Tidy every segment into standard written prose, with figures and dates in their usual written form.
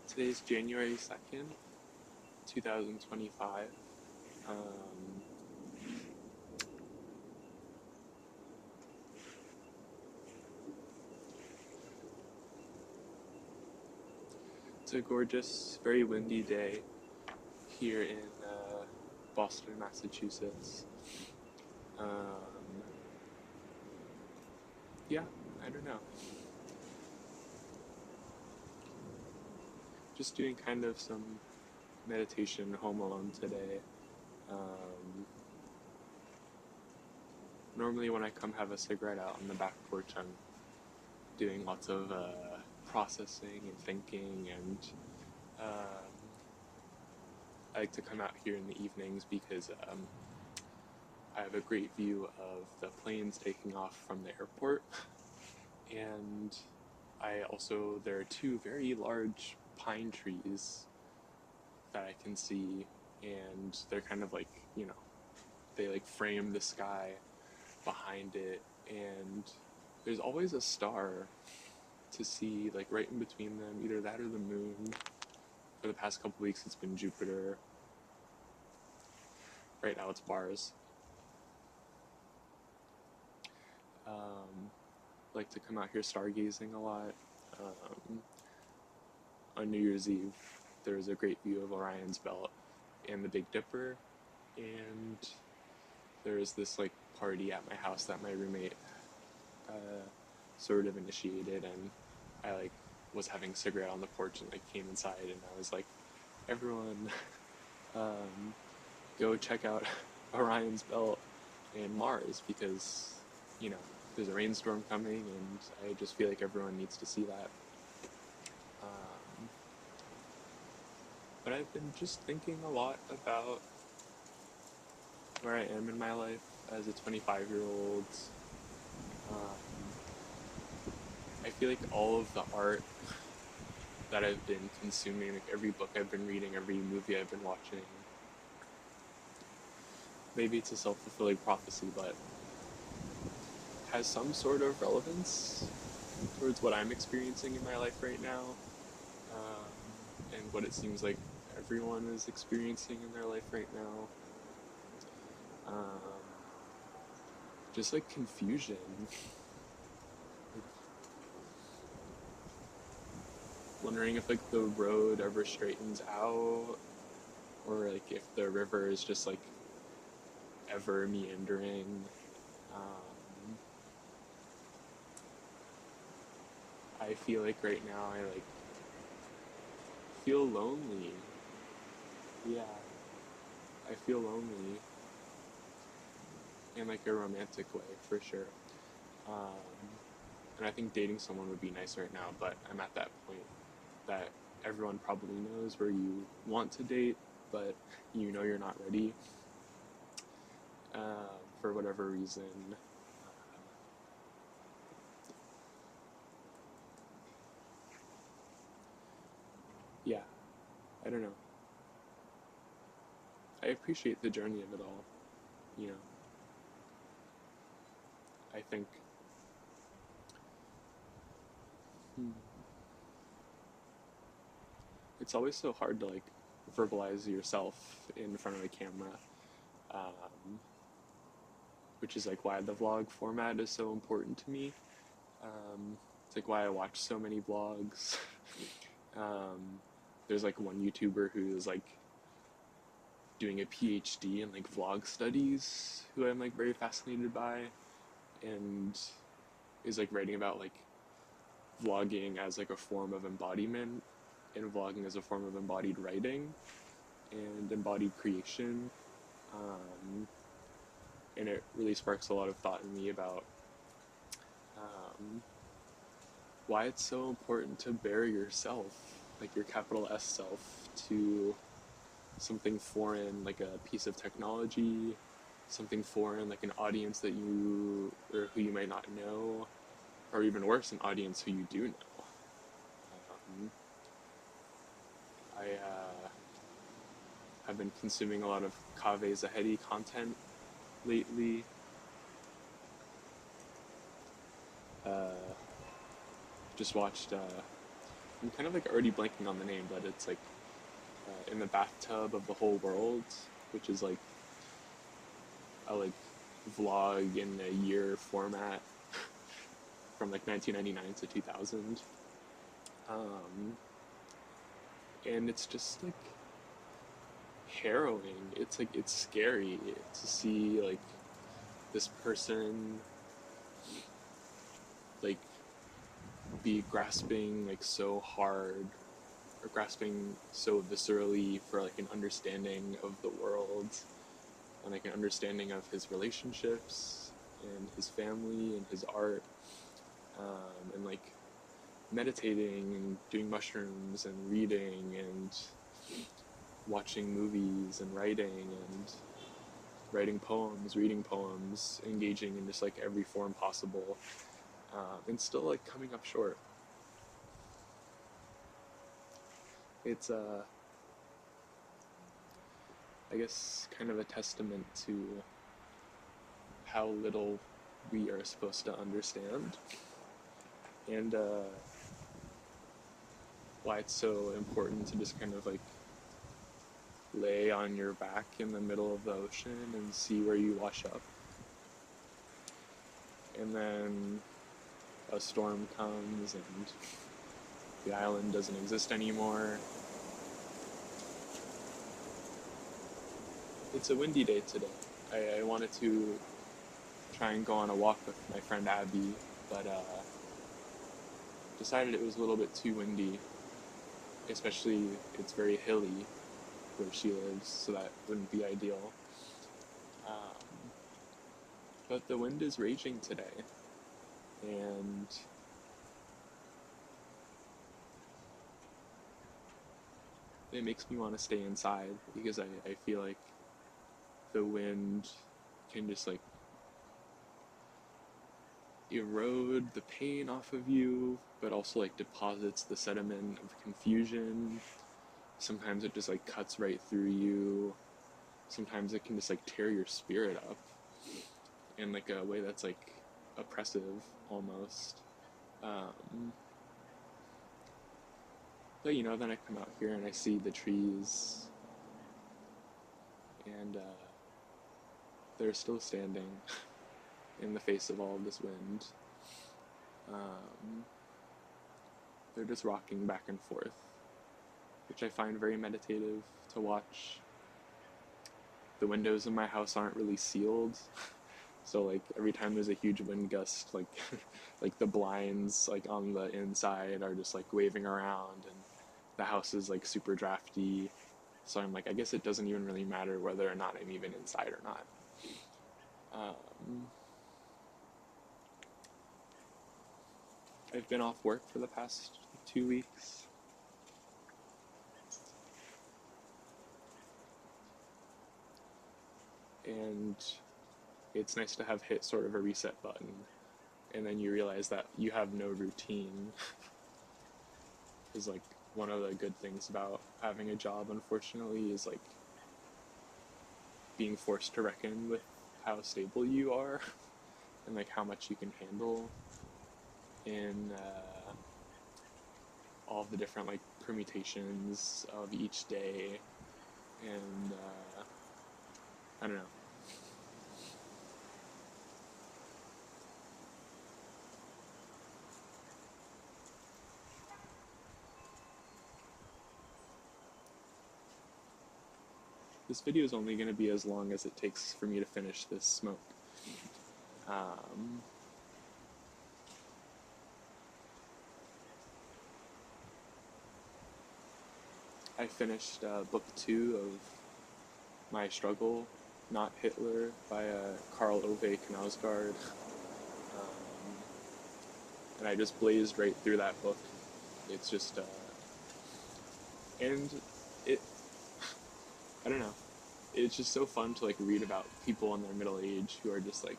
Today's January 2nd, 2025. It's a gorgeous, very windy day here in Boston, Massachusetts. Yeah, I don't know. Just doing kind of some meditation home alone today. Normally when I come have a cigarette out on the back porch, I'm doing lots of processing and thinking, and I like to come out here in the evenings because I have a great view of the planes taking off from the airport, and there are two very large pine trees that I can see, and they're kind of like, they like frame the sky behind it, and there's always a star to see, like right in between them, either that or the moon. For the past couple weeks it's been Jupiter. Right now it's Mars. Like to come out here stargazing a lot. On New Year's Eve there's a great view of Orion's Belt and the Big Dipper, and there's this like party at my house that my roommate sort of initiated, and I like was having a cigarette on the porch and like came inside, and I was like, everyone go check out Orion's Belt and Mars, because there's a rainstorm coming and I just feel like everyone needs to see that. But I've been just thinking a lot about where I am in my life as a 25-year-old. I feel like all of the art that I've been consuming, like every book I've been reading, every movie I've been watching, maybe it's a self-fulfilling prophecy, but has some sort of relevance towards what I'm experiencing in my life right now, and what it seems like everyone is experiencing in their life right now. Just like confusion. Wondering if like the road ever straightens out, or like if the river is just like ever meandering. I feel like right now I like feel lonely. Yeah, I feel lonely in like a romantic way, for sure. And I think dating someone would be nice right now, but I'm at that point that everyone probably knows where you want to date, but you're not ready for whatever reason. Yeah, I don't know. I appreciate the journey of it all, you know. I think it's always so hard to like verbalize yourself in front of a camera, which is like why the vlog format is so important to me. It's like why I watch so many vlogs. There's like one YouTuber who's like doing a PhD in like vlog studies, who I'm like very fascinated by, and is like writing about like vlogging as like a form of embodiment, and vlogging as a form of embodied writing and embodied creation. And it really sparks a lot of thought in me about why it's so important to bare yourself, like your capital S self, to something foreign, like a piece of technology, something foreign, like an audience that you, or who you might not know, or even worse, an audience who you do know. I have been consuming a lot of Kaveh Zahedi content lately. just watched. I'm kind of like already blanking on the name, but it's like in the bathtub of the whole world, which is like a like vlog in a year format from like 1999 to 2000. Um, and it's just like harrowing. It's like it's scary to see like this person like be grasping like so hard or grasping so viscerally for like an understanding of the world and like an understanding of his relationships and his family and his art, and like meditating and doing mushrooms and reading and watching movies and writing poems, reading poems, engaging in just like every form possible, and still like coming up short. It's I guess kind of a testament to how little we are supposed to understand, and why it's so important to just kind of like lay on your back in the middle of the ocean and see where you wash up. And then a storm comes and the island doesn't exist anymore. It's a windy day today. I wanted to try and go on a walk with my friend Abby, but decided it was a little bit too windy, especially it's very hilly where she lives, so that wouldn't be ideal. Um, but the wind is raging today, and it makes me want to stay inside because I feel like the wind can just like erode the pain off of you, but also like deposits the sediment of confusion. Sometimes it just like cuts right through you. Sometimes it can just like tear your spirit up in like a way that's like oppressive almost. Um, but you know, then I come out here and I see the trees, and they're still standing in the face of all of this wind. Um, they're just rocking back and forth, which I find very meditative to watch. The windows in my house aren't really sealed, so like every time there's a huge wind gust, like like the blinds like on the inside are just like waving around, and the house is like super drafty. So I'm like, I guess it doesn't even really matter whether or not I'm even inside or not. Um, I've been off work for the past 2 weeks. And it's nice to have hit sort of a reset button. And then you realize that you have no routine. Is like one of the good things about having a job, unfortunately, is like being forced to reckon with how stable you are and like how much you can handle in all the different like permutations of each day, and I don't know. This video is only going to be as long as it takes for me to finish this smoke. Um, I finished book 2 of My Struggle, Not Hitler by Karl Ove Knausgaard. Um, and I just blazed right through that book. It's just, and it, I don't know, it's just so fun to like read about people in their middle age who are just like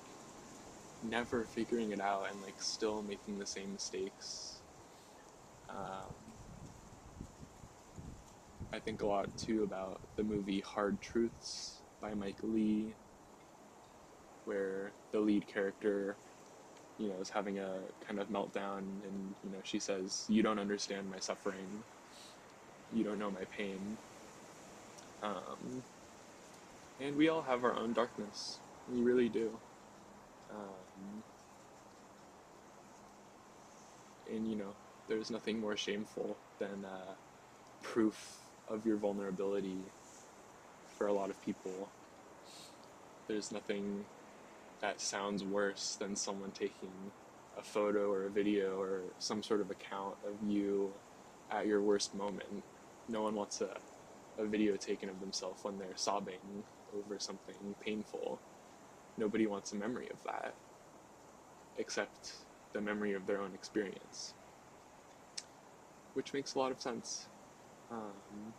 never figuring it out and like still making the same mistakes. I think a lot too about the movie Hard Truths by Mike Lee, where the lead character is having a kind of meltdown, and she says, "You don't understand my suffering. You don't know my pain." Um, and we all have our own darkness. We really do. Um, and there's nothing more shameful than proof of your vulnerability for a lot of people. There's nothing that sounds worse than someone taking a photo or a video or some sort of account of you at your worst moment. No one wants a video taken of themselves when they're sobbing over something painful. Nobody wants a memory of that, except the memory of their own experience, which makes a lot of sense. Um,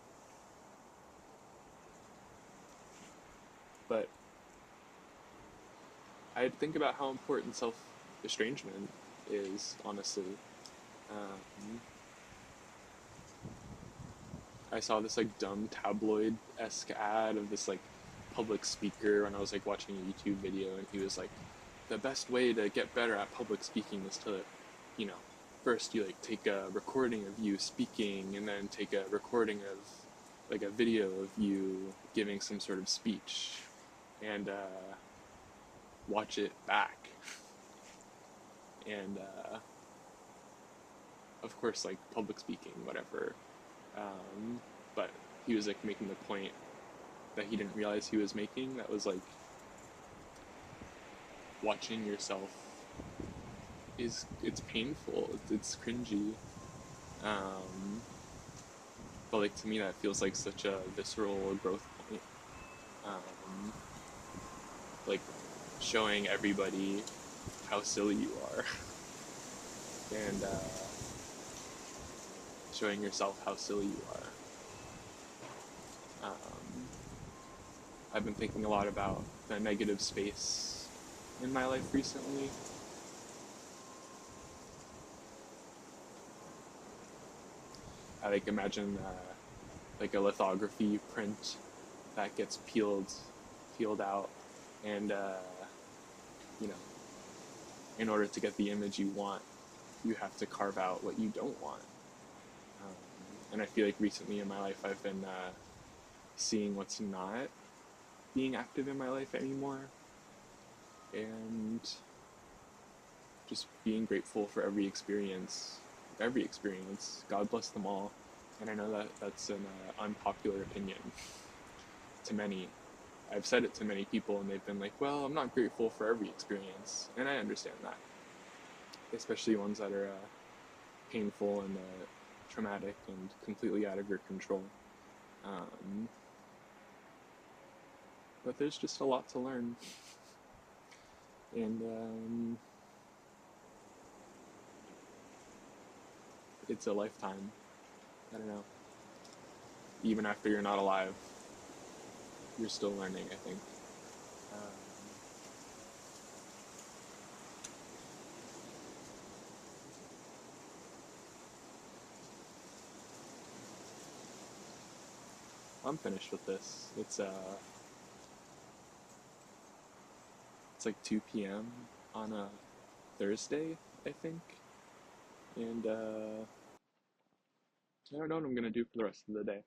but I think about how important self estrangement is, honestly. Um, I saw this like dumb tabloid esque ad of this like public speaker when I was like watching a YouTube video, and he was like, the best way to get better at public speaking is to, you know, first you like take a recording of you speaking, and then take a recording of like a video of you giving some sort of speech, and watch it back. And of course, like public speaking, whatever. Um, but he was like making the point that he didn't realize he was making. That was like watching yourself it's painful. It's cringy. Um, but like to me, that feels like such a visceral growth point. Um, like showing everybody how silly you are, and showing yourself how silly you are. I've been thinking a lot about the negative space in my life recently. I like imagine like a lithography print that gets peeled out, and you know, in order to get the image you want, you have to carve out what you don't want. Um, and I feel like recently in my life, I've been seeing what's not being active in my life anymore, and just being grateful for every experience. Every experience. God bless them all. And I know that that's an unpopular opinion to many. I've said it to many people, and they've been like, "Well, I'm not grateful for every experience," and I understand that, especially ones that are painful and traumatic and completely out of your control. Um, but there's just a lot to learn, and it's a lifetime. I don't know. Even after you're not alive, you're still learning, I think. Um, I'm finished with this. It's like 2 p.m. on a Thursday, I think, and I don't know what I'm gonna do for the rest of the day.